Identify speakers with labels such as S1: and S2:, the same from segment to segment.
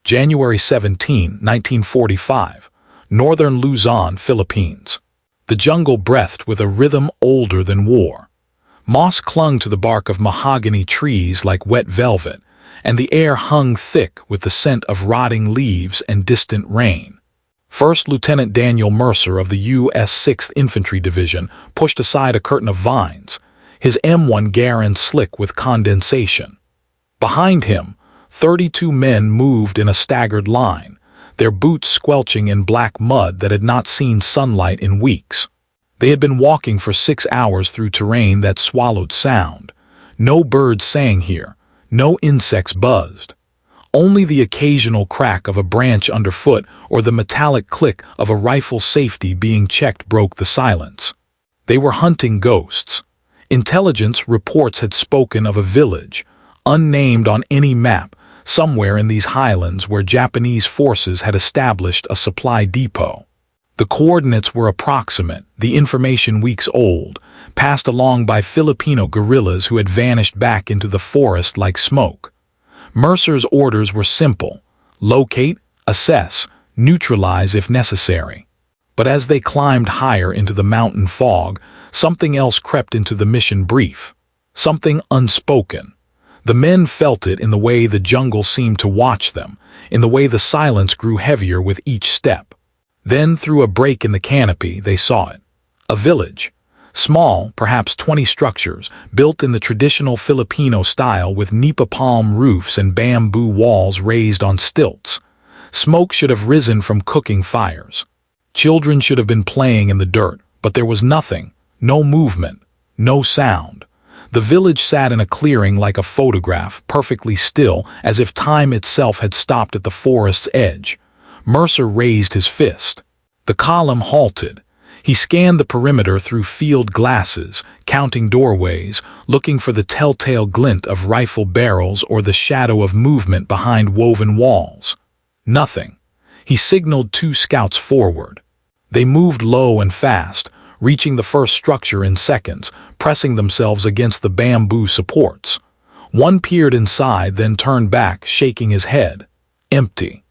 S1: January 17, 1945, northern Luzon, Philippines. The jungle breathed with a rhythm older than war. Moss clung to the bark of mahogany trees like wet velvet, and the air hung thick with the scent of rotting leaves and distant rain. First Lieutenant Daniel Mercer of the U.S. 6th Infantry Division pushed aside a curtain of vines, his M1 Garand slick with condensation. Behind him, 32 men moved in a staggered line, their boots squelching in black mud that had not seen sunlight in weeks. They had been walking for 6 hours through terrain that swallowed sound. No birds sang here, no insects buzzed. Only the occasional crack of a branch underfoot or the metallic click of a rifle safety being checked broke the silence. They were hunting ghosts. Intelligence reports had spoken of a village, unnamed on any map, somewhere in these highlands where Japanese forces had established a supply depot. The coordinates were approximate, the information weeks old, passed along by Filipino guerrillas who had vanished back into the forest like smoke. Mercer's orders were simple: locate, assess, neutralize if necessary. But as they climbed higher into the mountain fog, something else crept into the mission brief. Something unspoken. The men felt it in the way the jungle seemed to watch them, in the way the silence grew heavier with each step. Then, through a break in the canopy, they saw it. A village. Small, perhaps 20 structures, built in the traditional Filipino style with nipa palm roofs and bamboo walls raised on stilts. Smoke should have risen from cooking fires. Children should have been playing in the dirt, but there was nothing, no movement, no sound. The village sat in a clearing like a photograph, perfectly still, as if time itself had stopped at the forest's edge. Mercer raised his fist. The column halted. He scanned the perimeter through field glasses, counting doorways, looking for the telltale glint of rifle barrels or the shadow of movement behind woven walls. Nothing. He signaled 2 scouts forward. They moved low and fast, reaching the first structure in seconds, pressing themselves against the bamboo supports. One peered inside, then turned back, shaking his head. Empty.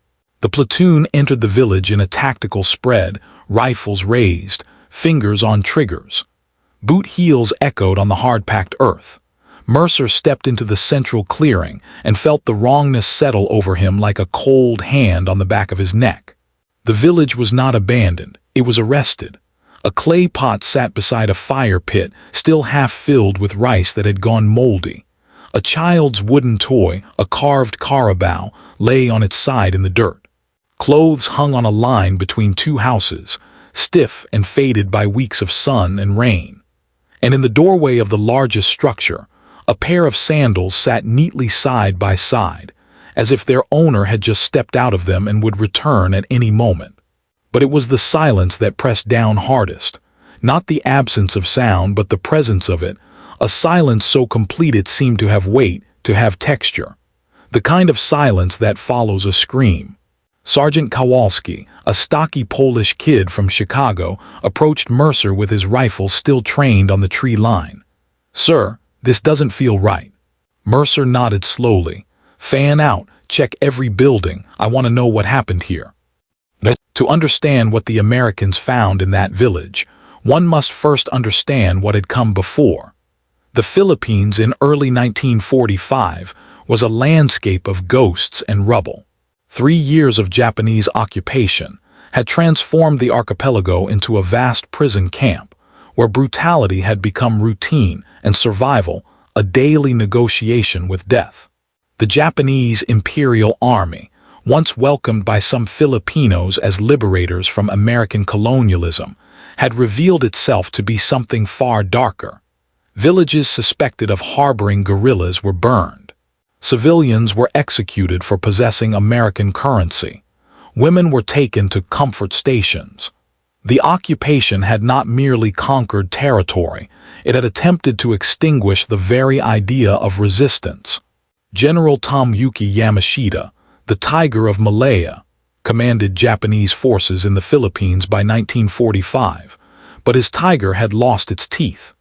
S1: The platoon entered the village in a tactical spread, rifles raised, fingers on triggers. Boot heels echoed on the hard-packed earth. Mercer stepped into the central clearing and felt the wrongness settle over him like a cold hand on the back of his neck. The village was not abandoned, it was arrested. A clay pot sat beside a fire pit, still half filled with rice that had gone moldy. A child's wooden toy, a carved carabao, lay on its side in the dirt. Clothes hung on a line between 2 houses, stiff and faded by weeks of sun and rain. And in the doorway of the largest structure, a pair of sandals sat neatly side by side, as if their owner had just stepped out of them and would return at any moment. But it was the silence that pressed down hardest, not the absence of sound but the presence of it, a silence so complete it seemed to have weight, to have texture. The kind of silence that follows a scream. Sergeant Kowalski, a stocky Polish kid from Chicago, approached Mercer with his rifle still trained on the tree line. "Sir, this doesn't feel right." Mercer nodded slowly. "Fan out, check every building, I want to know what happened here." To understand what the Americans found in that village, one must first understand what had come before. The Philippines in early 1945 was a landscape of ghosts and rubble. 3 years of Japanese occupation had transformed the archipelago into a vast prison camp, where brutality had become routine and survival a daily negotiation with death. The Japanese Imperial Army, once welcomed by some Filipinos as liberators from American colonialism, had revealed itself to be something far darker. Villages suspected of harboring guerrillas were burned. Civilians were executed for possessing American currency. Women were taken to comfort stations. The occupation had not merely conquered territory, it had attempted to extinguish the very idea of resistance. General Tomoyuki Yamashita, the Tiger of Malaya, commanded Japanese forces in the Philippines by 1945, but his tiger had lost its teeth.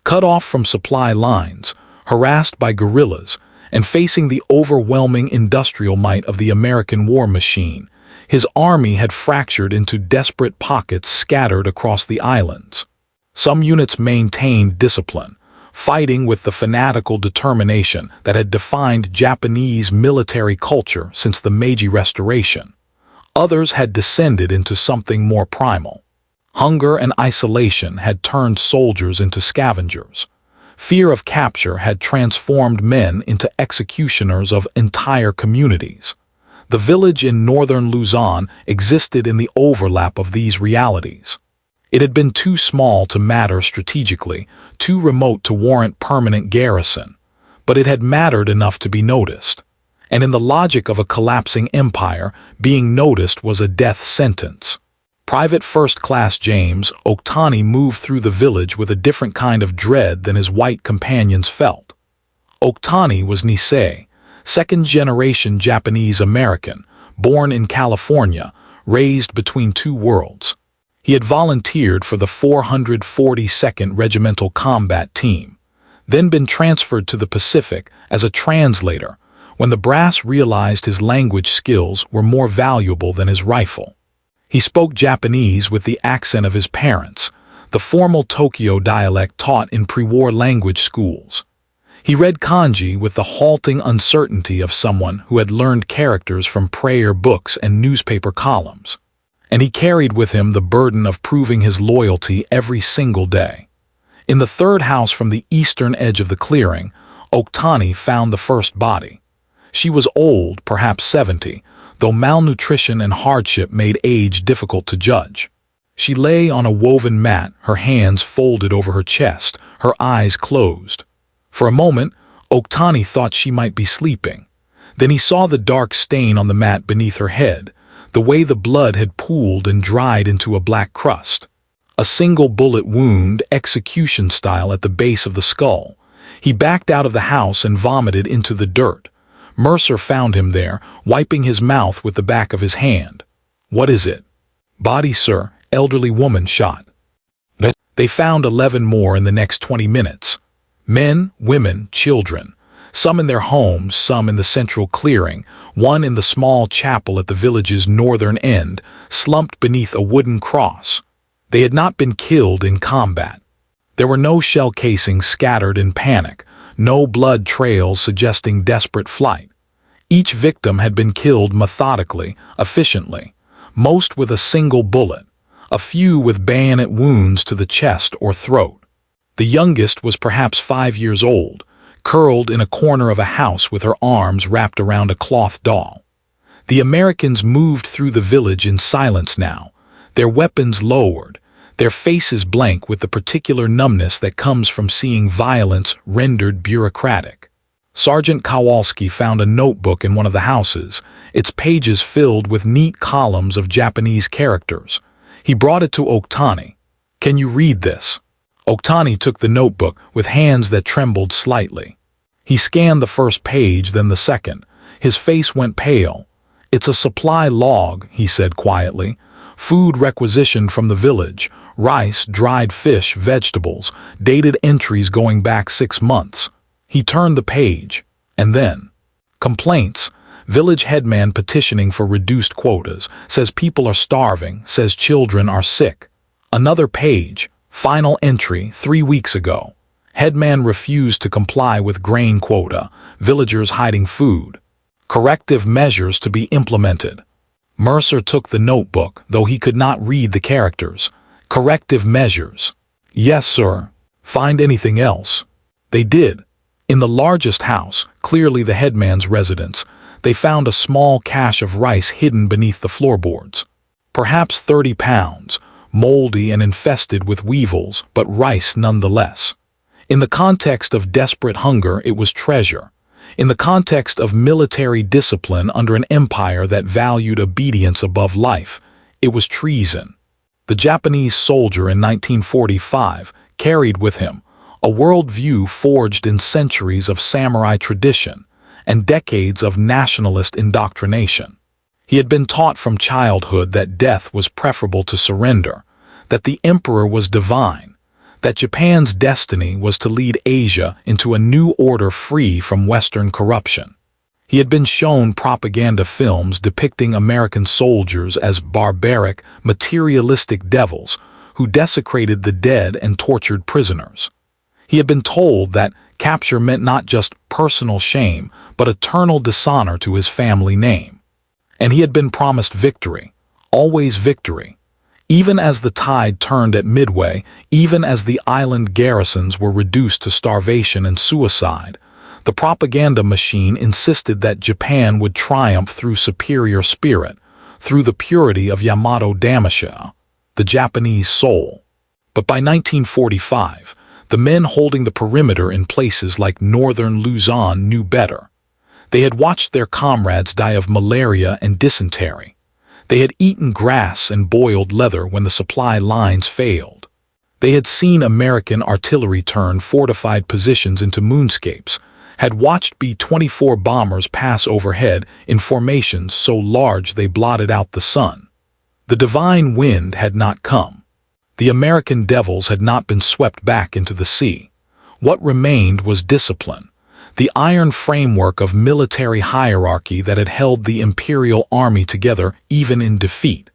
S1: Cut off from supply lines, harassed by guerrillas, and facing the overwhelming industrial might of the American war machine, his army had fractured into desperate pockets scattered across the islands. Some units maintained discipline, fighting with the fanatical determination that had defined Japanese military culture since the Meiji Restoration. Others had descended into something more primal. Hunger and isolation had turned soldiers into scavengers. Fear of capture had transformed men into executioners of entire communities. The village in northern Luzon existed in the overlap of these realities. It had been too small to matter strategically, too remote to warrant permanent garrison, but it had mattered enough to be noticed. And in the logic of a collapsing empire, being noticed was a death sentence. Private First Class James Oketani moved through the village with a different kind of dread than his white companions felt. Oketani was Nisei, second-generation Japanese-American, born in California, raised between two worlds. He had volunteered for the 442nd Regimental Combat Team, then been transferred to the Pacific as a translator when the brass realized his language skills were more valuable than his rifle. He spoke Japanese with the accent of his parents, the formal Tokyo dialect taught in pre-war language schools. He read kanji with the halting uncertainty of someone who had learned characters from prayer books and newspaper columns. And he carried with him the burden of proving his loyalty every single day. In the third house from the eastern edge of the clearing, Oketani found the first body. She was old, perhaps 70, though malnutrition and hardship made age difficult to judge. She lay on a woven mat, her hands folded over her chest, her eyes closed. For a moment, Oketani thought she might be sleeping. Then he saw the dark stain on the mat beneath her head, the way the blood had pooled and dried into a black crust. A single bullet wound, execution style, at the base of the skull. He backed out of the house and vomited into the dirt. Mercer found him there, wiping his mouth with the back of his hand. "What is it?" "Body, sir, elderly woman shot." They found 11 more in the next 20 minutes. Men, women, children. Some in their homes, some in the central clearing, one in the small chapel at the village's northern end, slumped beneath a wooden cross. They had not been killed in combat. There were no shell casings scattered in panic, no blood trails suggesting desperate flight. Each victim had been killed methodically, efficiently, most with a single bullet, a few with bayonet wounds to the chest or throat. The youngest was perhaps 5 years old, curled in a corner of a house with her arms wrapped around a cloth doll. The Americans moved through the village in silence now, their weapons lowered, their faces blank with the particular numbness that comes from seeing violence rendered bureaucratic. Sergeant Kowalski found a notebook in one of the houses, its pages filled with neat columns of Japanese characters. He brought it to Oketani. "Can you read this?" Oketani took the notebook with hands that trembled slightly. He scanned the first page, then the second. His face went pale. "It's a supply log," he said quietly. "Food requisitioned from the village, rice, dried fish, vegetables, dated entries going back 6 months. He turned the page, and then, complaints, village headman petitioning for reduced quotas, says people are starving, says children are sick. Another page, final entry 3 weeks ago. Headman refused to comply with grain quota, villagers hiding food. Corrective measures to be implemented. Mercer took the notebook, though he could not read the characters. Corrective measures. "Yes, sir." "Find anything else?" They did. In the largest house, clearly the headman's residence, they found a small cache of rice hidden beneath the floorboards. Perhaps 30 pounds, moldy and infested with weevils, but rice nonetheless. In the context of desperate hunger, it was treasure. In the context of military discipline under an empire that valued obedience above life, it was treason. The Japanese soldier in 1945 carried with him a worldview forged in centuries of samurai tradition and decades of nationalist indoctrination. He had been taught from childhood that death was preferable to surrender, that the emperor was divine, that Japan's destiny was to lead Asia into a new order free from Western corruption. He had been shown propaganda films depicting American soldiers as barbaric, materialistic devils who desecrated the dead and tortured prisoners. He had been told that capture meant not just personal shame, but eternal dishonor to his family name. And he had been promised victory, always victory. Even as the tide turned at Midway, even as the island garrisons were reduced to starvation and suicide, the propaganda machine insisted that Japan would triumph through superior spirit, through the purity of Yamato Damasha, the Japanese soul. But by 1945, the men holding the perimeter in places like northern Luzon knew better. They had watched their comrades die of malaria and dysentery. They had eaten grass and boiled leather when the supply lines failed. They had seen American artillery turn fortified positions into moonscapes, had watched B-24 bombers pass overhead in formations so large they blotted out the sun. The divine wind had not come. The American devils had not been swept back into the sea. What remained was discipline, the iron framework of military hierarchy that had held the imperial army together even in defeat.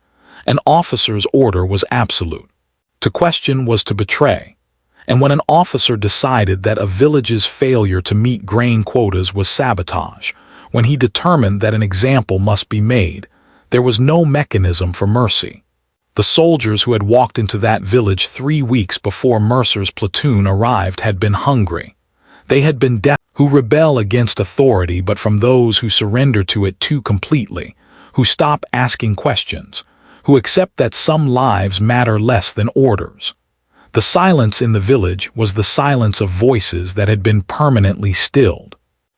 S1: An officer's order was absolute. To question was to betray. And when an officer decided that a village's failure to meet grain quotas was sabotage, when he determined that an example must be made, there was no mechanism for mercy. The soldiers who had walked into that village 3 weeks before Mercer's platoon arrived had been hungry. They had been deaf, who rebel against authority but from those who surrender to it too completely, who stop asking questions, who accept that some lives matter less than orders. The silence in the village was the silence of voices that had been permanently stilled.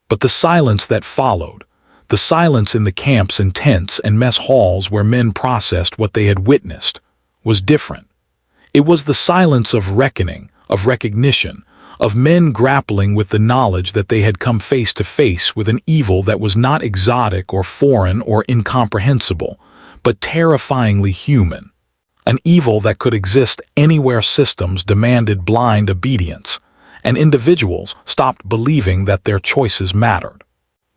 S1: But the silence that followed, the silence in the camps and tents and mess halls where men processed what they had witnessed, was different. It was the silence of reckoning, of recognition, of men grappling with the knowledge that they had come face to face with an evil that was not exotic or foreign or incomprehensible, but terrifyingly human. An evil that could exist anywhere systems demanded blind obedience, and individuals stopped believing that their choices mattered.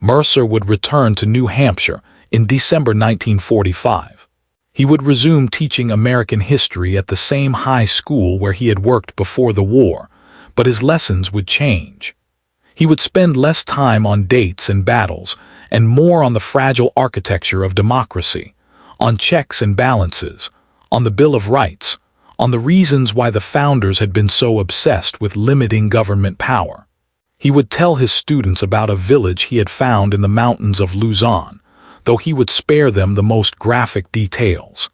S1: Mercer would return to New Hampshire in December 1945. He would resume teaching American history at the same high school where he had worked before the war, but his lessons would change. He would spend less time on dates and battles and more on the fragile architecture of democracy, on checks and balances, on the Bill of Rights, on the reasons why the founders had been so obsessed with limiting government power. He would tell his students about a village he had found in the mountains of Luzon, though he would spare them the most graphic details.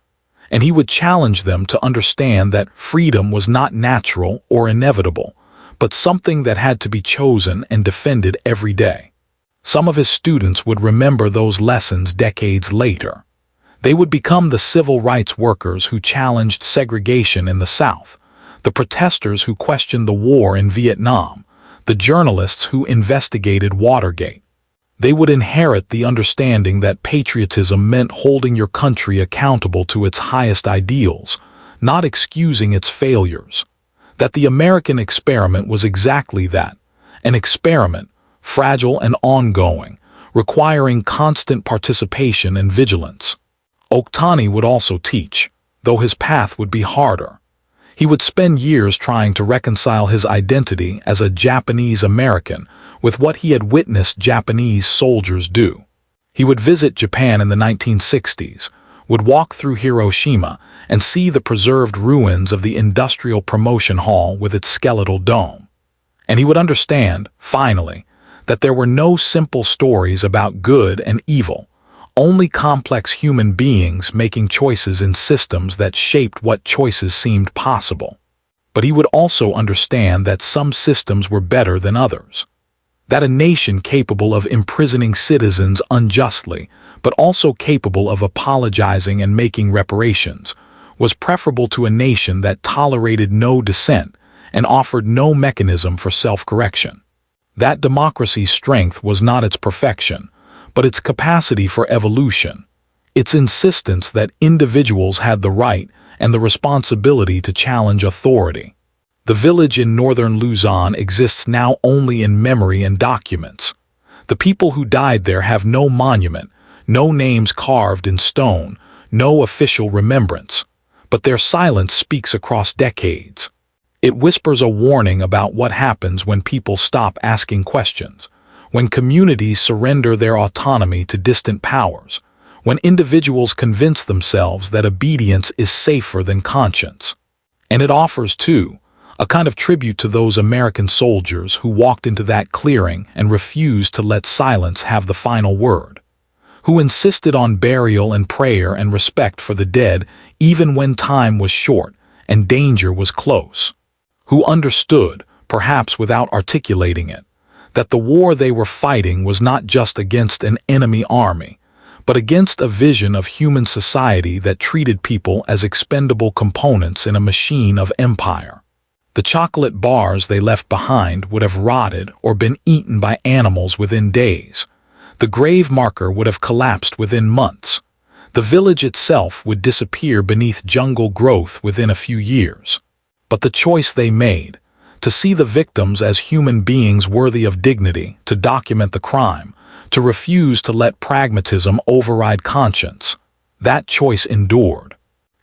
S1: And he would challenge them to understand that freedom was not natural or inevitable, but something that had to be chosen and defended every day. Some of his students would remember those lessons decades later. They would become the civil rights workers who challenged segregation in the South, the protesters who questioned the war in Vietnam, the journalists who investigated Watergate. They would inherit the understanding that patriotism meant holding your country accountable to its highest ideals, not excusing its failures. That the American experiment was exactly that, an experiment, fragile and ongoing, requiring constant participation and vigilance. Oketani would also teach, though his path would be harder. He would spend years trying to reconcile his identity as a Japanese American with what he had witnessed Japanese soldiers do. He would visit Japan in the 1960s, would walk through Hiroshima and see the preserved ruins of the Industrial Promotion Hall with its skeletal dome. And he would understand, finally, that there were no simple stories about good and evil, only complex human beings making choices in systems that shaped what choices seemed possible. But he would also understand that some systems were better than others. That a nation capable of imprisoning citizens unjustly, but also capable of apologizing and making reparations, was preferable to a nation that tolerated no dissent and offered no mechanism for self-correction. That democracy's strength was not its perfection, but its capacity for evolution, its insistence that individuals had the right and the responsibility to challenge authority. The village in northern Luzon exists now only in memory and documents. The people who died there have no monument, no names carved in stone, no official remembrance. But their silence speaks across decades. It whispers a warning about what happens when people stop asking questions, when communities surrender their autonomy to distant powers, when individuals convince themselves that obedience is safer than conscience. And it offers, too, a kind of tribute to those American soldiers who walked into that clearing and refused to let silence have the final word, who insisted on burial and prayer and respect for the dead even when time was short and danger was close, who understood, perhaps without articulating it, that the war they were fighting was not just against an enemy army, but against a vision of human society that treated people as expendable components in a machine of empire. The chocolate bars they left behind would have rotted or been eaten by animals within days. The grave marker would have collapsed within months. The village itself would disappear beneath jungle growth within a few years. But the choice they made, to see the victims as human beings worthy of dignity, to document the crime, to refuse to let pragmatism override conscience, that choice endured.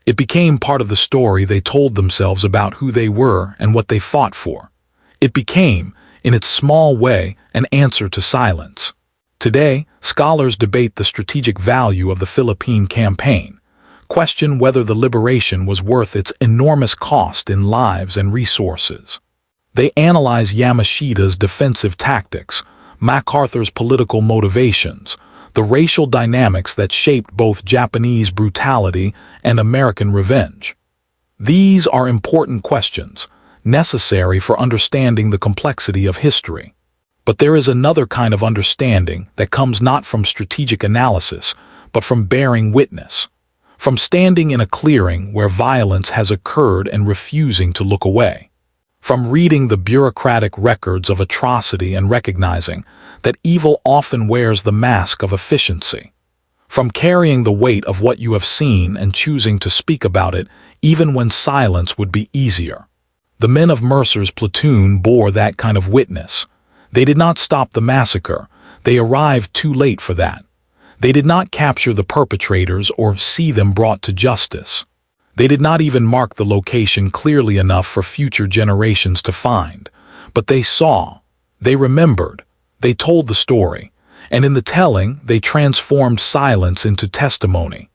S1: It became part of the story they told themselves about who they were and what they fought for. It became, in its small way, an answer to silence. Today, scholars debate the strategic value of the Philippine campaign, question whether the liberation was worth its enormous cost in lives and resources. They analyze Yamashita's defensive tactics, MacArthur's political motivations, the racial dynamics that shaped both Japanese brutality and American revenge. These are important questions, necessary for understanding the complexity of history. But there is another kind of understanding that comes not from strategic analysis, but from bearing witness, from standing in a clearing where violence has occurred and refusing to look away, from reading the bureaucratic records of atrocity and recognizing that evil often wears the mask of efficiency, from carrying the weight of what you have seen and choosing to speak about it even when silence would be easier. The men of Mercer's platoon bore that kind of witness. They did not stop the massacre. They arrived too late for that. They did not capture the perpetrators or see them brought to justice. They did not even mark the location clearly enough for future generations to find. But they saw, they remembered, they told the story, and in the telling they transformed silence into testimony.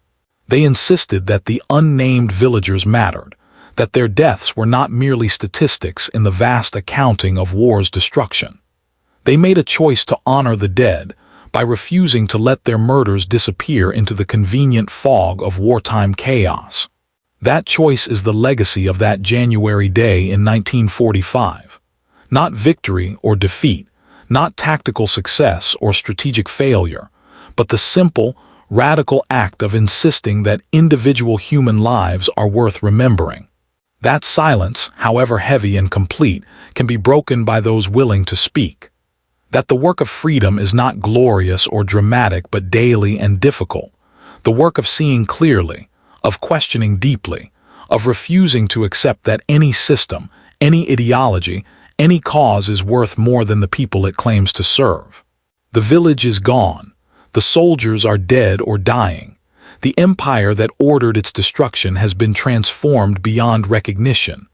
S1: They insisted that the unnamed villagers mattered, that their deaths were not merely statistics in the vast accounting of war's destruction. They made a choice to honor the dead by refusing to let their murders disappear into the convenient fog of wartime chaos. That choice is the legacy of that January day in 1945. Not victory or defeat, not tactical success or strategic failure, but the simple, radical act of insisting that individual human lives are worth remembering. That silence, however heavy and complete, can be broken by those willing to speak. That the work of freedom is not glorious or dramatic but daily and difficult. The work of seeing clearly, of questioning deeply, of refusing to accept that any system, any ideology, any cause is worth more than the people it claims to serve. The village is gone. The soldiers are dead or dying. The empire that ordered its destruction has been transformed beyond recognition.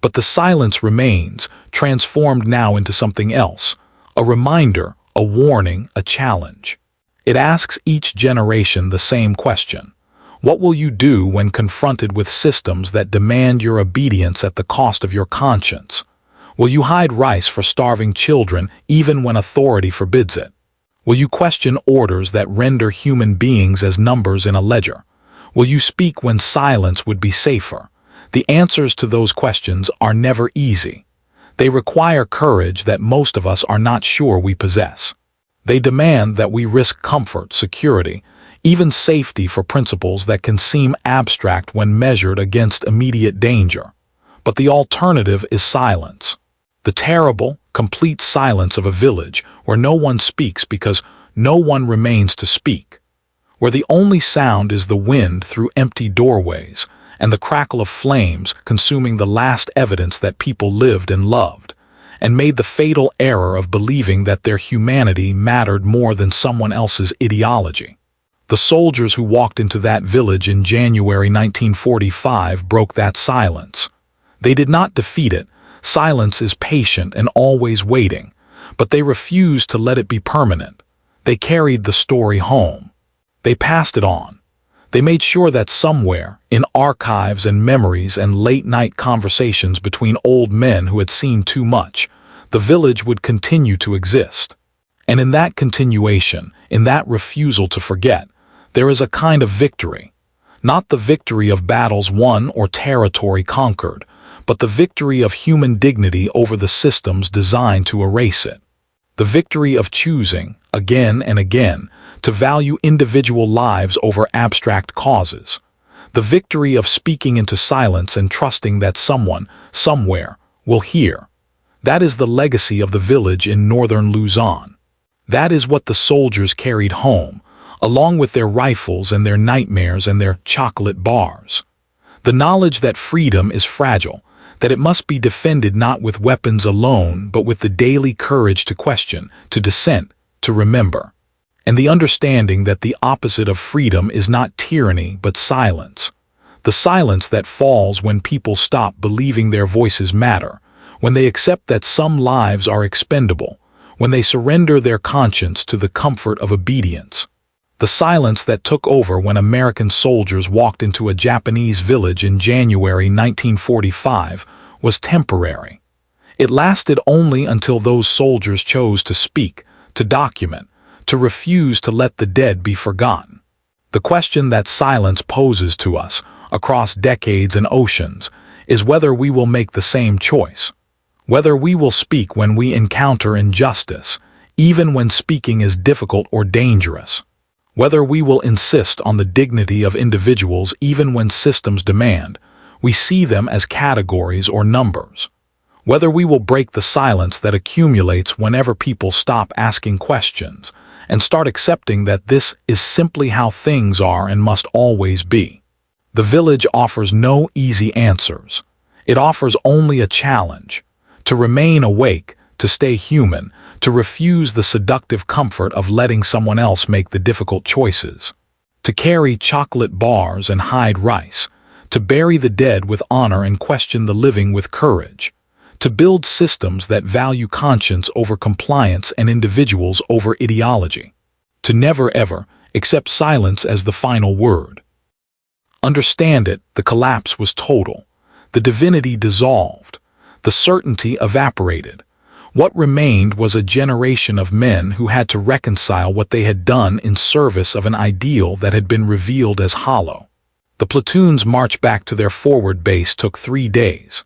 S1: But the silence remains, transformed now into something else, a reminder, a warning, a challenge. It asks each generation the same question. What will you do when confronted with systems that demand your obedience at the cost of your conscience? Will you hide rice for starving children even when authority forbids it? Will you question orders that render human beings as numbers in a ledger? Will you speak when silence would be safer? The answers to those questions are never easy. They require courage that most of us are not sure we possess. They demand that we risk comfort, security, even safety for principles that can seem abstract when measured against immediate danger. But the alternative is silence. The terrible, complete silence of a village where no one speaks because no one remains to speak. Where the only sound is the wind through empty doorways, and the crackle of flames consuming the last evidence that people lived and loved, and made the fatal error of believing that their humanity mattered more than someone else's ideology. The soldiers who walked into that village in January 1945 broke that silence. They did not defeat it. Silence is patient and always waiting, but they refused to let it be permanent. They carried the story home. They passed it on. They made sure that somewhere, in archives and memories and late-night conversations between old men who had seen too much, the village would continue to exist. And in that continuation, in that refusal to forget, there is a kind of victory. Not the victory of battles won or territory conquered, but the victory of human dignity over the systems designed to erase it. The victory of choosing, again and again, to value individual lives over abstract causes. The victory of speaking into silence and trusting that someone, somewhere, will hear. That is the legacy of the village in northern Luzon. That is what the soldiers carried home, along with their rifles and their nightmares and their chocolate bars. The knowledge that freedom is fragile, that it must be defended not with weapons alone, but with the daily courage to question, to dissent, to remember. And the understanding that the opposite of freedom is not tyranny, but silence. The silence that falls when people stop believing their voices matter, when they accept that some lives are expendable, when they surrender their conscience to the comfort of obedience. The silence that took over when American soldiers walked into a Japanese village in January 1945 was temporary. It lasted only until those soldiers chose to speak, to document, to refuse to let the dead be forgotten. The question that silence poses to us, across decades and oceans, is whether we will make the same choice. Whether we will speak when we encounter injustice, even when speaking is difficult or dangerous. Whether we will insist on the dignity of individuals even when systems demand, we see them as categories or numbers. Whether we will break the silence that accumulates whenever people stop asking questions and start accepting that this is simply how things are and must always be. The village offers no easy answers. It offers only a challenge: to remain awake, to stay human, to refuse the seductive comfort of letting someone else make the difficult choices, to carry chocolate bars and hide rice, to bury the dead with honor and question the living with courage, to build systems that value conscience over compliance and individuals over ideology, to never ever accept silence as the final word. Understand it, the collapse was total. The divinity dissolved. The certainty evaporated. What remained was a generation of men who had to reconcile what they had done in service of an ideal that had been revealed as hollow. The platoon's march back to their forward base took 3 days.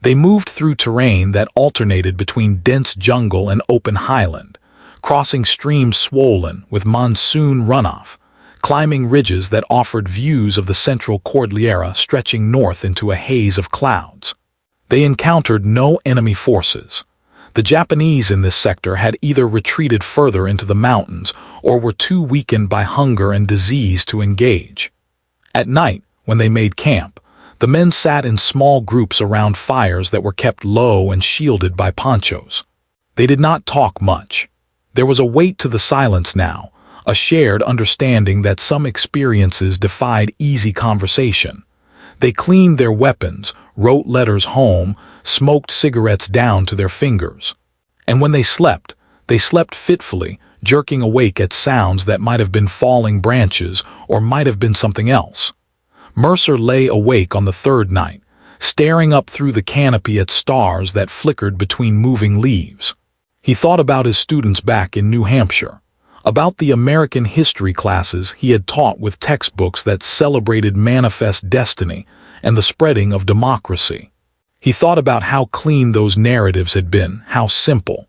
S1: They moved through terrain that alternated between dense jungle and open highland, crossing streams swollen with monsoon runoff, climbing ridges that offered views of the central Cordillera stretching north into a haze of clouds. They encountered no enemy forces. The Japanese in this sector had either retreated further into the mountains or were too weakened by hunger and disease to engage. At night, when they made camp, the men sat in small groups around fires that were kept low and shielded by ponchos. They did not talk much. There was a weight to the silence now, a shared understanding that some experiences defied easy conversation. They cleaned their weapons, wrote letters home, smoked cigarettes down to their fingers. And when they slept fitfully, jerking awake at sounds that might have been falling branches or might have been something else. Mercer lay awake on the 3rd night, staring up through the canopy at stars that flickered between moving leaves. He thought about his students back in New Hampshire, about the American history classes he had taught with textbooks that celebrated manifest destiny and the spreading of democracy. He thought about how clean those narratives had been, how simple.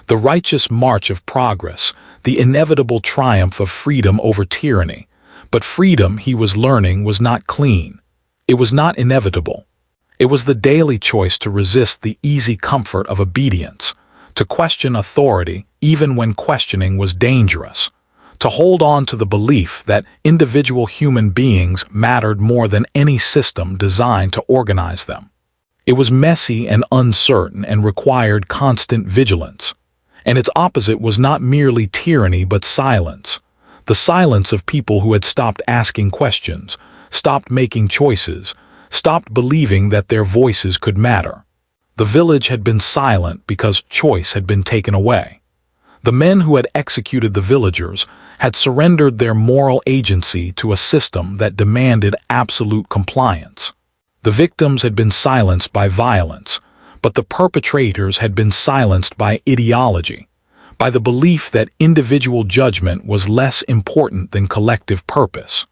S1: The righteous march of progress, the inevitable triumph of freedom over tyranny. But freedom, he was learning, was not clean. It was not inevitable. It was the daily choice to resist the easy comfort of obedience, to question authority even when questioning was dangerous, to hold on to the belief that individual human beings mattered more than any system designed to organize them. It was messy and uncertain and required constant vigilance. And its opposite was not merely tyranny but silence. The silence of people who had stopped asking questions, stopped making choices, stopped believing that their voices could matter. The village had been silent because choice had been taken away. The men who had executed the villagers had surrendered their moral agency to a system that demanded absolute compliance. The victims had been silenced by violence, but the perpetrators had been silenced by ideology, by the belief that individual judgment was less important than collective purpose.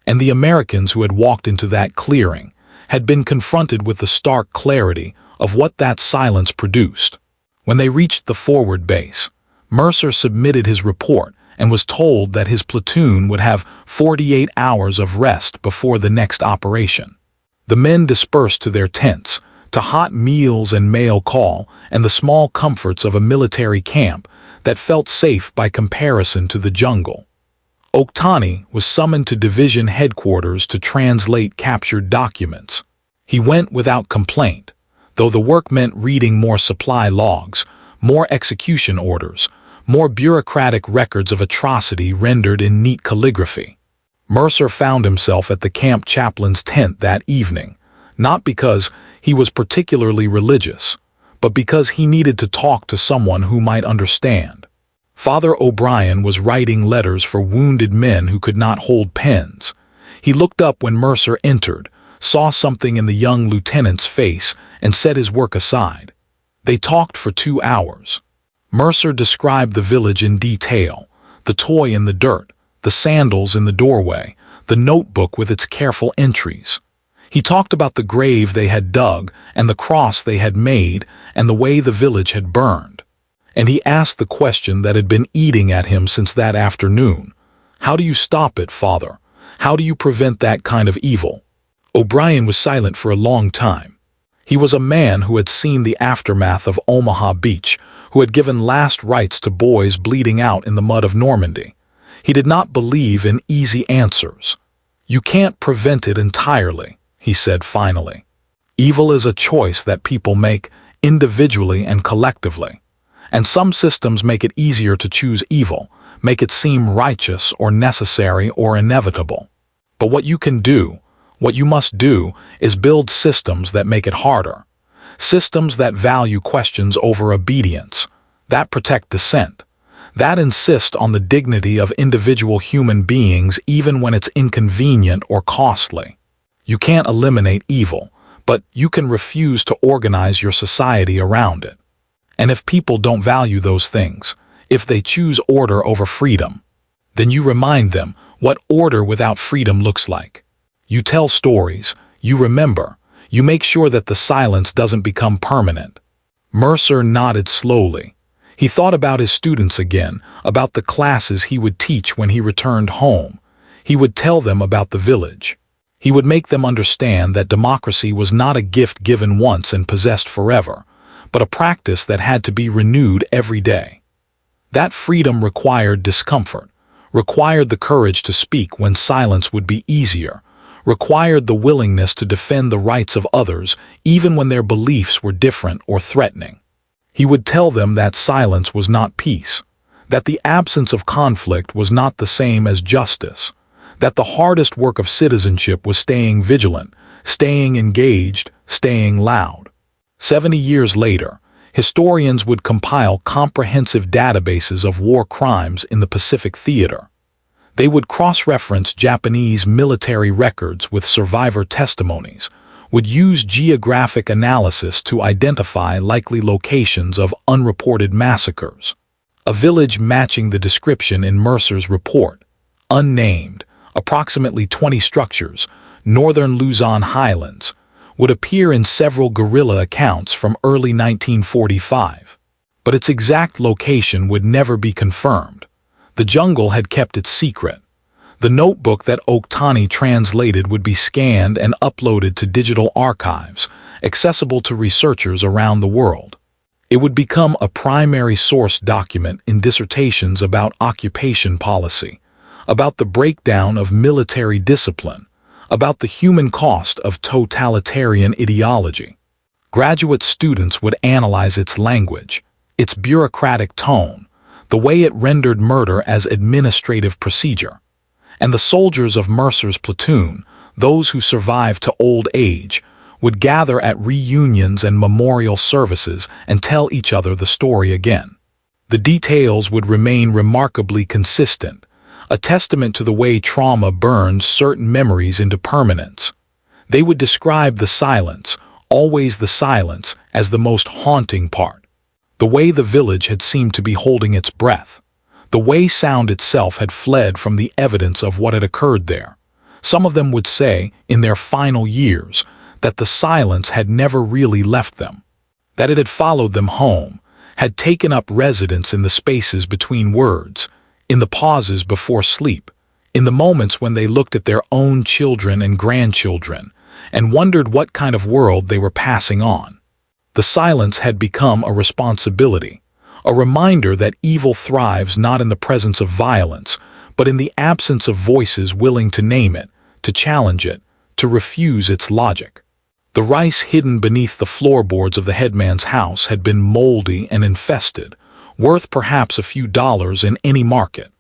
S1: And the Americans who had walked into that clearing had been confronted with the stark clarity of what that silence produced. When they reached the forward base, Mercer submitted his report and was told that his platoon would have 48 hours of rest before the next operation. The men dispersed to their tents, to hot meals and mail call and the small comforts of a military camp that felt safe by comparison to the jungle. Oketani was summoned to division headquarters to translate captured documents. He went without complaint, though the work meant reading more supply logs, more execution orders, more bureaucratic records of atrocity rendered in neat calligraphy. Mercer found himself at the camp chaplain's tent that evening, not because he was particularly religious, but because he needed to talk to someone who might understand. Father O'Brien was writing letters for wounded men who could not hold pens. He looked up when Mercer entered, saw something in the young lieutenant's face, and set his work aside. They talked for 2 hours. Mercer described the village in detail, the toy in the dirt, the sandals in the doorway, the notebook with its careful entries. He talked about the grave they had dug and the cross they had made and the way the village had burned. And he asked the question that had been eating at him since that afternoon. How do you stop it, Father? How do you prevent that kind of evil? O'Brien was silent for a long time. He was a man who had seen the aftermath of Omaha Beach, who had given last rites to boys bleeding out in the mud of Normandy. He did not believe in easy answers. You can't prevent it entirely, he said finally. Evil is a choice that people make individually and collectively. And some systems make it easier to choose evil, make it seem righteous or necessary or inevitable. But what you must do, is build systems that make it harder. Systems that value questions over obedience, that protect dissent, that insist on the dignity of individual human beings even when it's inconvenient or costly. You can't eliminate evil, but you can refuse to organize your society around it. And if people don't value those things, if they choose order over freedom, then you remind them what order without freedom looks like. You tell stories, you remember, you make sure that the silence doesn't become permanent. Mercer nodded slowly. He thought about his students again, about the classes he would teach when he returned home. He would tell them about the village. He would make them understand that democracy was not a gift given once and possessed forever, but a practice that had to be renewed every day. That freedom required discomfort, required the courage to speak when silence would be easier, required the willingness to defend the rights of others even when their beliefs were different or threatening. He would tell them that silence was not peace, that the absence of conflict was not the same as justice, that the hardest work of citizenship was staying vigilant, staying engaged, staying loud. 70 years later, historians would compile comprehensive databases of war crimes in the Pacific Theater. They would cross-reference Japanese military records with survivor testimonies, would use geographic analysis to identify likely locations of unreported massacres. A village matching the description in Mercer's report, unnamed, approximately 20 structures, northern Luzon highlands, would appear in several guerrilla accounts from early 1945. But its exact location would never be confirmed. The jungle had kept it secret. The notebook that Oketani translated would be scanned and uploaded to digital archives, accessible to researchers around the world. It would become a primary source document in dissertations about occupation policy, about the breakdown of military discipline, about the human cost of totalitarian ideology. Graduate students would analyze its language, its bureaucratic tone, the way it rendered murder as administrative procedure. And the soldiers of Mercer's platoon, those who survived to old age, would gather at reunions and memorial services and tell each other the story again. The details would remain remarkably consistent, a testament to the way trauma burns certain memories into permanence. They would describe the silence, always the silence, as the most haunting part. The way the village had seemed to be holding its breath. The way sound itself had fled from the evidence of what had occurred there. Some of them would say, in their final years, that the silence had never really left them, that it had followed them home, had taken up residence in the spaces between words, in the pauses before sleep, in the moments when they looked at their own children and grandchildren, and wondered what kind of world they were passing on. The silence had become a responsibility, a reminder that evil thrives not in the presence of violence, but in the absence of voices willing to name it, to challenge it, to refuse its logic. The rice hidden beneath the floorboards of the headman's house had been moldy and infested, worth perhaps a few dollars in any market,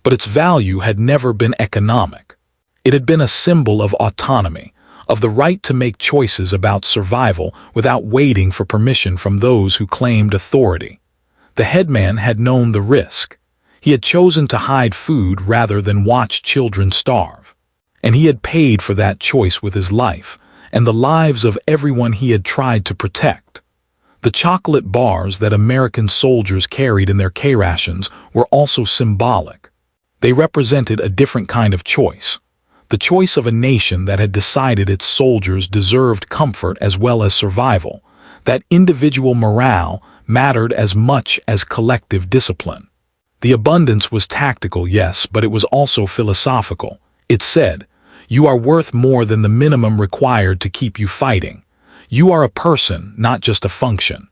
S1: but its value had never been economic. It had been a symbol of autonomy, of the right to make choices about survival without waiting for permission from those who claimed authority. The headman had known the risk. He had chosen to hide food rather than watch children starve. And he had paid for that choice with his life, and the lives of everyone he had tried to protect. The chocolate bars that American soldiers carried in their K-rations were also symbolic. They represented a different kind of choice. The choice of a nation that had decided its soldiers deserved comfort as well as survival, that individual morale mattered as much as collective discipline. The abundance was tactical, yes, but it was also philosophical. It said, "You are worth more than the minimum required to keep you fighting. You are a person, not just a function."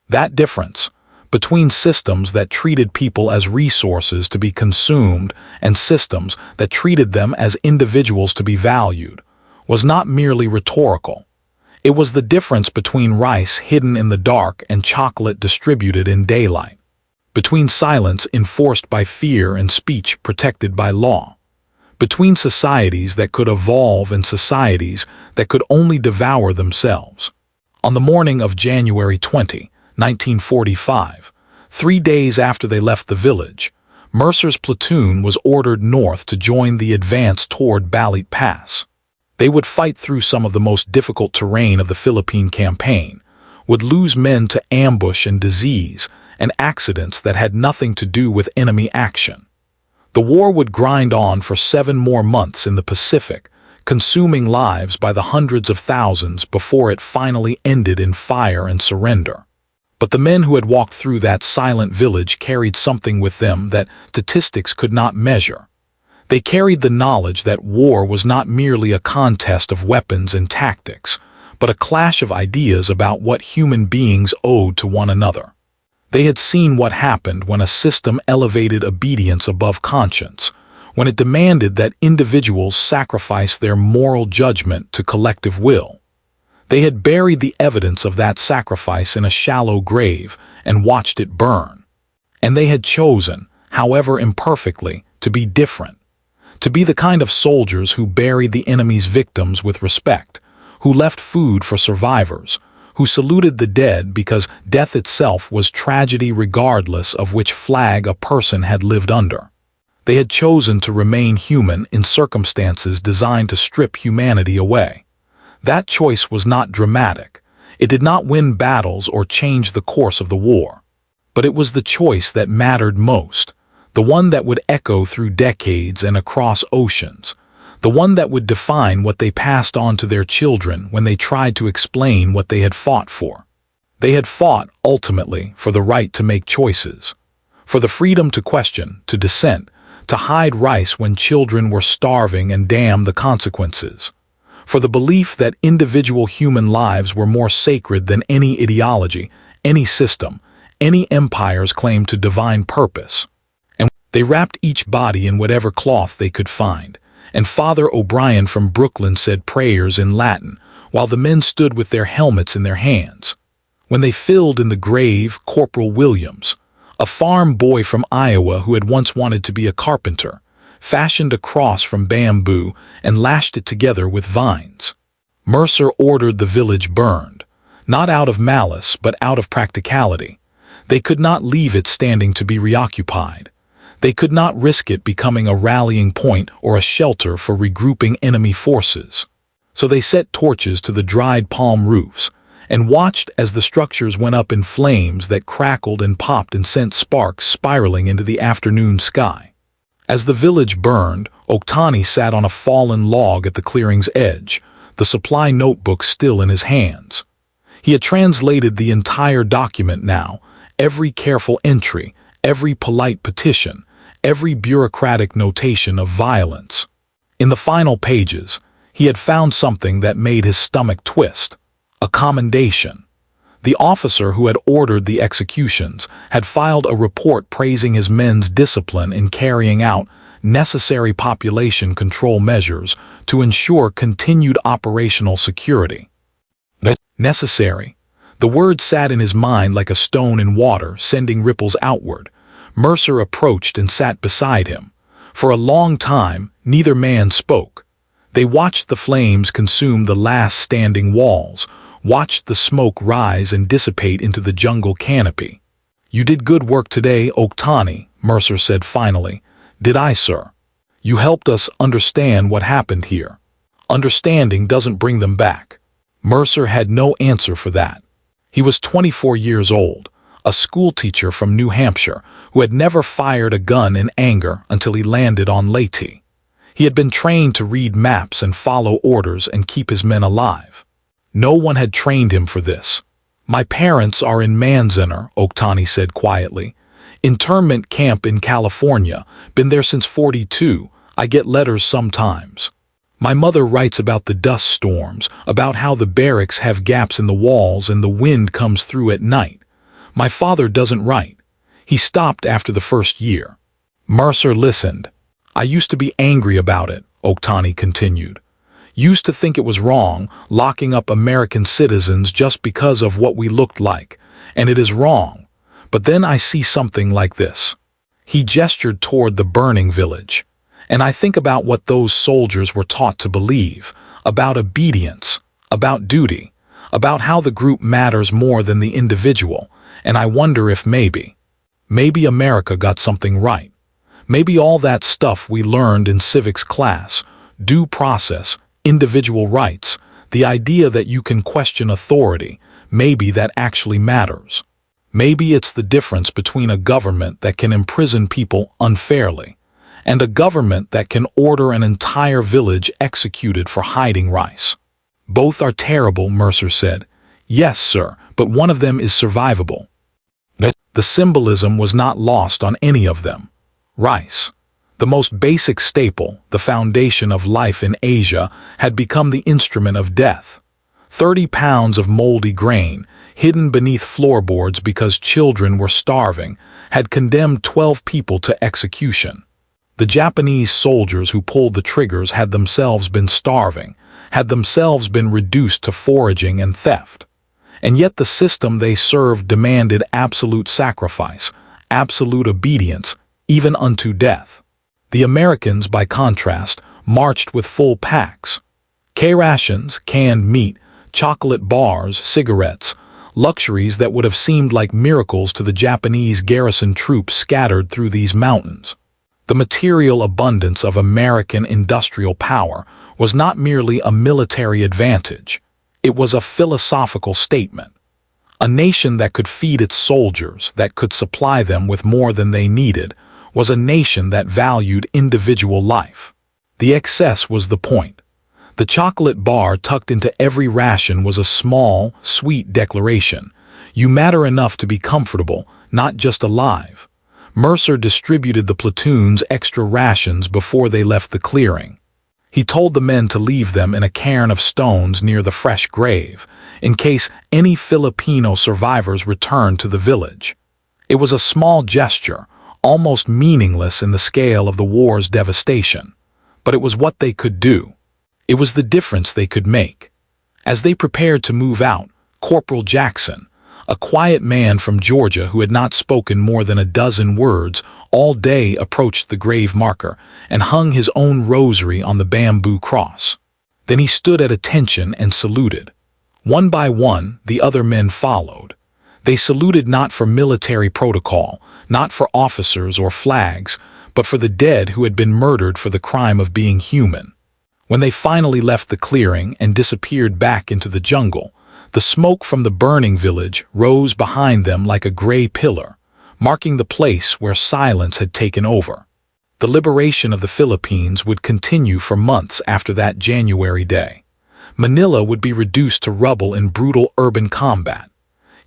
S1: That difference, between systems that treated people as resources to be consumed and systems that treated them as individuals to be valued, was not merely rhetorical. It was the difference between rice hidden in the dark and chocolate distributed in daylight, between silence enforced by fear and speech protected by law, between societies that could evolve and societies that could only devour themselves. On the morning of January 20, 1945, 3 days after they left the village, Mercer's platoon was ordered north to join the advance toward Balit Pass. They would fight through some of the most difficult terrain of the Philippine campaign, would lose men to ambush and disease and accidents that had nothing to do with enemy action. The war would grind on for 7 more months in the Pacific, consuming lives by the hundreds of thousands before it finally ended in fire and surrender. But the men who had walked through that silent village carried something with them that statistics could not measure. They carried the knowledge that war was not merely a contest of weapons and tactics, but a clash of ideas about what human beings owed to one another. They had seen what happened when a system elevated obedience above conscience, when it demanded that individuals sacrifice their moral judgment to collective will. They had buried the evidence of that sacrifice in a shallow grave and watched it burn. And they had chosen, however imperfectly, to be different, to be the kind of soldiers who buried the enemy's victims with respect, who left food for survivors, who saluted the dead because death itself was tragedy regardless of which flag a person had lived under. They had chosen to remain human in circumstances designed to strip humanity away. That choice was not dramatic. It did not win battles or change the course of the war. But it was the choice that mattered most, the one that would echo through decades and across oceans, the one that would define what they passed on to their children when they tried to explain what they had fought for. They had fought, ultimately, for the right to make choices, for the freedom to question, to dissent, to hide rice when children were starving and damn the consequences, for the belief that individual human lives were more sacred than any ideology, any system, any empire's claim to divine purpose. They wrapped each body in whatever cloth they could find, and Father O'Brien from Brooklyn said prayers in Latin, while the men stood with their helmets in their hands. When they filled in the grave, Corporal Williams, a farm boy from Iowa who had once wanted to be a carpenter, fashioned a cross from bamboo and lashed it together with vines. Mercer ordered the village burned, not out of malice but out of practicality. They could not leave it standing to be reoccupied. They could not risk it becoming a rallying point or a shelter for regrouping enemy forces. So they set torches to the dried palm roofs and watched as the structures went up in flames that crackled and popped and sent sparks spiraling into the afternoon sky. As the village burned, Oketani sat on a fallen log at the clearing's edge, the supply notebook still in his hands. He had translated the entire document now, every careful entry, every polite petition, every bureaucratic notation of violence. In the final pages, he had found something that made his stomach twist: a commendation. The officer who had ordered the executions had filed a report praising his men's discipline in carrying out necessary population control measures to ensure continued operational security. Necessary. The word sat in his mind like a stone in water, sending ripples outward. Mercer approached and sat beside him. For a long time, neither man spoke. They watched the flames consume the last standing walls, watched the smoke rise and dissipate into the jungle canopy. "You did good work today, Oketani," Mercer said finally. "Did I, sir? You helped us understand what happened here. Understanding doesn't bring them back." Mercer had no answer for that. He was 24 years old, a schoolteacher from New Hampshire who had never fired a gun in anger until he landed on Leyte. He had been trained to read maps and follow orders and keep his men alive. No one had trained him for this. "My parents are in Manzanar," Oketani said quietly. "Internment camp in California, been there since '42. I get letters sometimes. My mother writes about the dust storms, about how the barracks have gaps in the walls and the wind comes through at night. My father doesn't write. He stopped after the first year." Mercer listened. "I used to be angry about it," Oketani continued. "Used to think it was wrong, locking up American citizens just because of what we looked like, and it is wrong. But then I see something like this." He gestured toward the burning village. "And I think about what those soldiers were taught to believe, about obedience, about duty, about how the group matters more than the individual, and I wonder if maybe America got something right. Maybe all that stuff we learned in civics class, due process, individual rights, the idea that you can question authority, maybe that actually matters. Maybe it's the difference between a government that can imprison people unfairly and a government that can order an entire village executed for hiding rice." "Both are terrible," Mercer said. "Yes, sir, but one of them is survivable." The symbolism was not lost on any of them. Rice, the most basic staple, the foundation of life in Asia, had become the instrument of death. 30 pounds of moldy grain, hidden beneath floorboards because children were starving, had condemned 12 people to execution. The Japanese soldiers who pulled the triggers had themselves been starving, had themselves been reduced to foraging and theft. And yet the system they served demanded absolute sacrifice, absolute obedience, even unto death. The Americans, by contrast, marched with full packs. K-rations, canned meat, chocolate bars, cigarettes, luxuries that would have seemed like miracles to the Japanese garrison troops scattered through these mountains. The material abundance of American industrial power was not merely a military advantage. It was a philosophical statement. A nation that could feed its soldiers, that could supply them with more than they needed, was a nation that valued individual life. The excess was the point. The chocolate bar tucked into every ration was a small, sweet declaration. You matter enough to be comfortable, not just alive. Mercer distributed the platoon's extra rations before they left the clearing. He told the men to leave them in a cairn of stones near the fresh grave, in case any Filipino survivors returned to the village. It was a small gesture, almost meaningless in the scale of the war's devastation. But it was what they could do. It was the difference they could make. As they prepared to move out, Corporal Jackson, a quiet man from Georgia who had not spoken more than a dozen words all day, approached the grave marker and hung his own rosary on the bamboo cross. Then he stood at attention and saluted. One by one, the other men followed. They saluted not for military protocol, not for officers or flags, but for the dead who had been murdered for the crime of being human. When they finally left the clearing and disappeared back into the jungle, the smoke from the burning village rose behind them like a gray pillar, marking the place where silence had taken over. The liberation of the Philippines would continue for months after that January day. Manila would be reduced to rubble in brutal urban combat.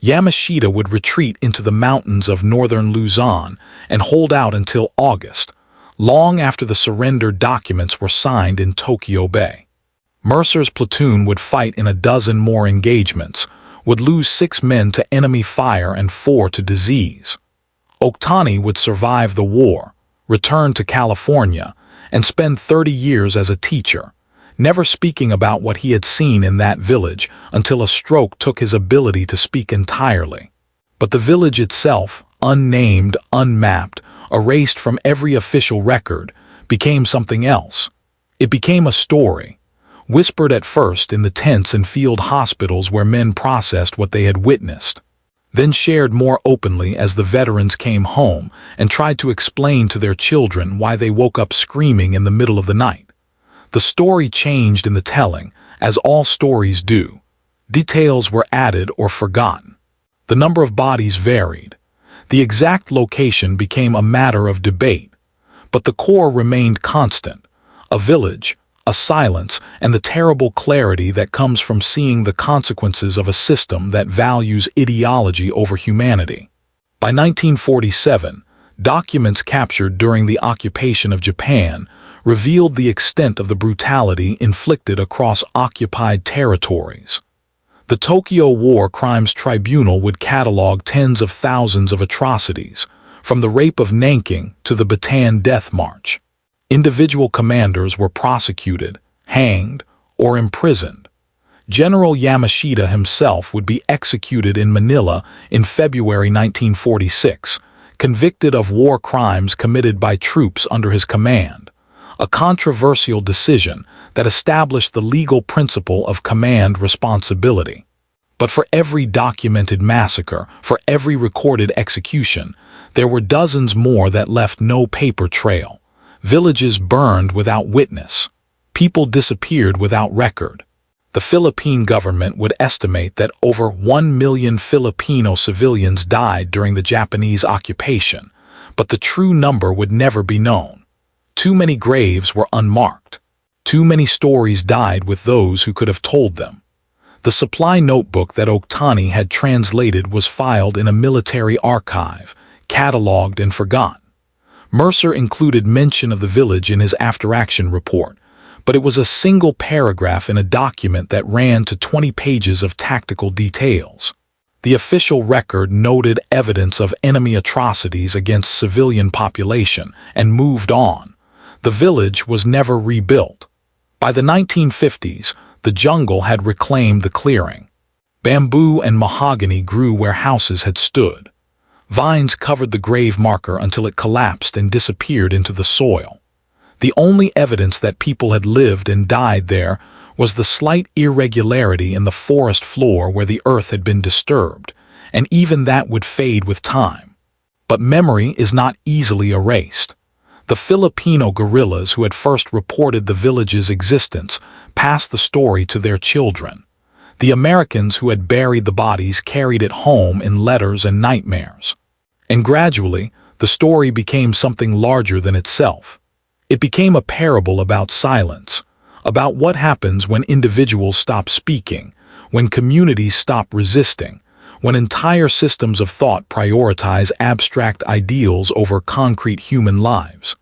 S1: Yamashita would retreat into the mountains of northern Luzon and hold out until August, long after the surrender documents were signed in Tokyo Bay. Mercer's platoon would fight in a dozen more engagements, would lose 6 men to enemy fire and 4 to disease. Oketani would survive the war, return to California, and spend 30 years as a teacher, never speaking about what he had seen in that village until a stroke took his ability to speak entirely. But the village itself, unnamed, unmapped, erased from every official record, became something else. It became a story, whispered at first in the tents and field hospitals where men processed what they had witnessed, then shared more openly as the veterans came home and tried to explain to their children why they woke up screaming in the middle of the night. The story changed in the telling, as all stories do. Details were added or forgotten. The number of bodies varied. The exact location became a matter of debate, but the core remained constant: a village, a silence, and the terrible clarity that comes from seeing the consequences of a system that values ideology over humanity. By 1947, documents captured during the occupation of Japan revealed the extent of the brutality inflicted across occupied territories. The Tokyo War Crimes Tribunal would catalog tens of thousands of atrocities, from the rape of Nanking to the Bataan Death March. Individual commanders were prosecuted, hanged, or imprisoned. General Yamashita himself would be executed in Manila in February 1946, convicted of war crimes committed by troops under his command, a controversial decision that established the legal principle of command responsibility. But for every documented massacre, for every recorded execution, there were dozens more that left no paper trail. Villages burned without witness. People disappeared without record. The Philippine government would estimate that over 1 million Filipino civilians died during the Japanese occupation, but the true number would never be known. Too many graves were unmarked. Too many stories died with those who could have told them. The supply notebook that Oketani had translated was filed in a military archive, catalogued and forgotten. Mercer included mention of the village in his after-action report, but it was a single paragraph in a document that ran to 20 pages of tactical details. The official record noted evidence of enemy atrocities against civilian population and moved on. The village was never rebuilt. By the 1950s, the jungle had reclaimed the clearing. Bamboo and mahogany grew where houses had stood. Vines covered the grave marker until it collapsed and disappeared into the soil. The only evidence that people had lived and died there was the slight irregularity in the forest floor where the earth had been disturbed, and even that would fade with time. But memory is not easily erased. The Filipino guerrillas who had first reported the village's existence passed the story to their children. The Americans who had buried the bodies carried it home in letters and nightmares. And gradually, the story became something larger than itself. It became a parable about silence, about what happens when individuals stop speaking, when communities stop resisting, when entire systems of thought prioritize abstract ideals over concrete human lives.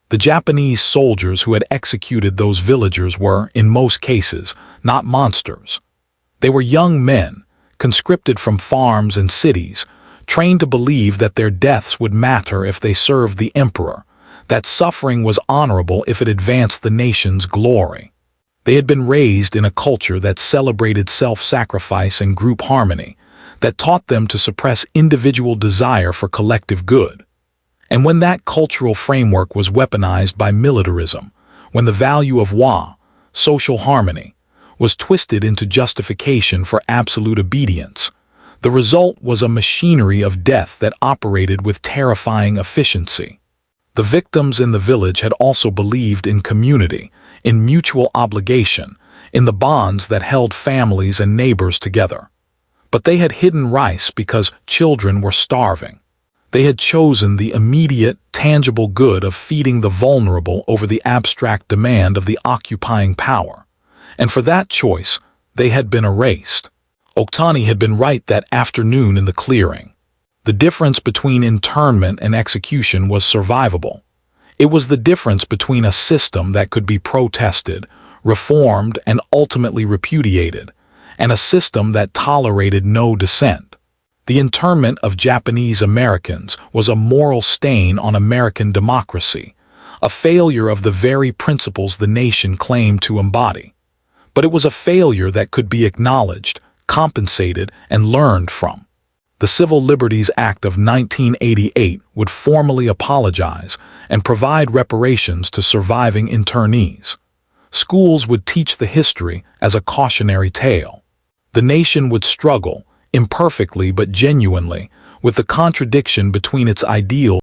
S1: The Japanese soldiers who had executed those villagers were, in most cases, not monsters. They were young men, conscripted from farms and cities, trained to believe that their deaths would matter if they served the emperor, that suffering was honorable if it advanced the nation's glory. They had been raised in a culture that celebrated self-sacrifice and group harmony, that taught them to suppress individual desire for collective good. And when that cultural framework was weaponized by militarism, when the value of social harmony, was twisted into justification for absolute obedience, the result was a machinery of death that operated with terrifying efficiency. The victims in the village had also believed in community, in mutual obligation, in the bonds that held families and neighbors together. But they had hidden rice because children were starving. They had chosen the immediate, tangible good of feeding the vulnerable over the abstract demand of the occupying power. And for that choice, they had been erased. Oketani had been right that afternoon in the clearing. The difference between internment and execution was survivable. It was the difference between a system that could be protested, reformed, and ultimately repudiated, and a system that tolerated no dissent. The internment of Japanese Americans was a moral stain on American democracy, a failure of the very principles the nation claimed to embody. But it was a failure that could be acknowledged, compensated, and learned from. The Civil Liberties Act of 1988 would formally apologize and provide reparations to surviving internees. Schools would teach the history as a cautionary tale. The nation would struggle, imperfectly but genuinely, with the contradiction between its ideals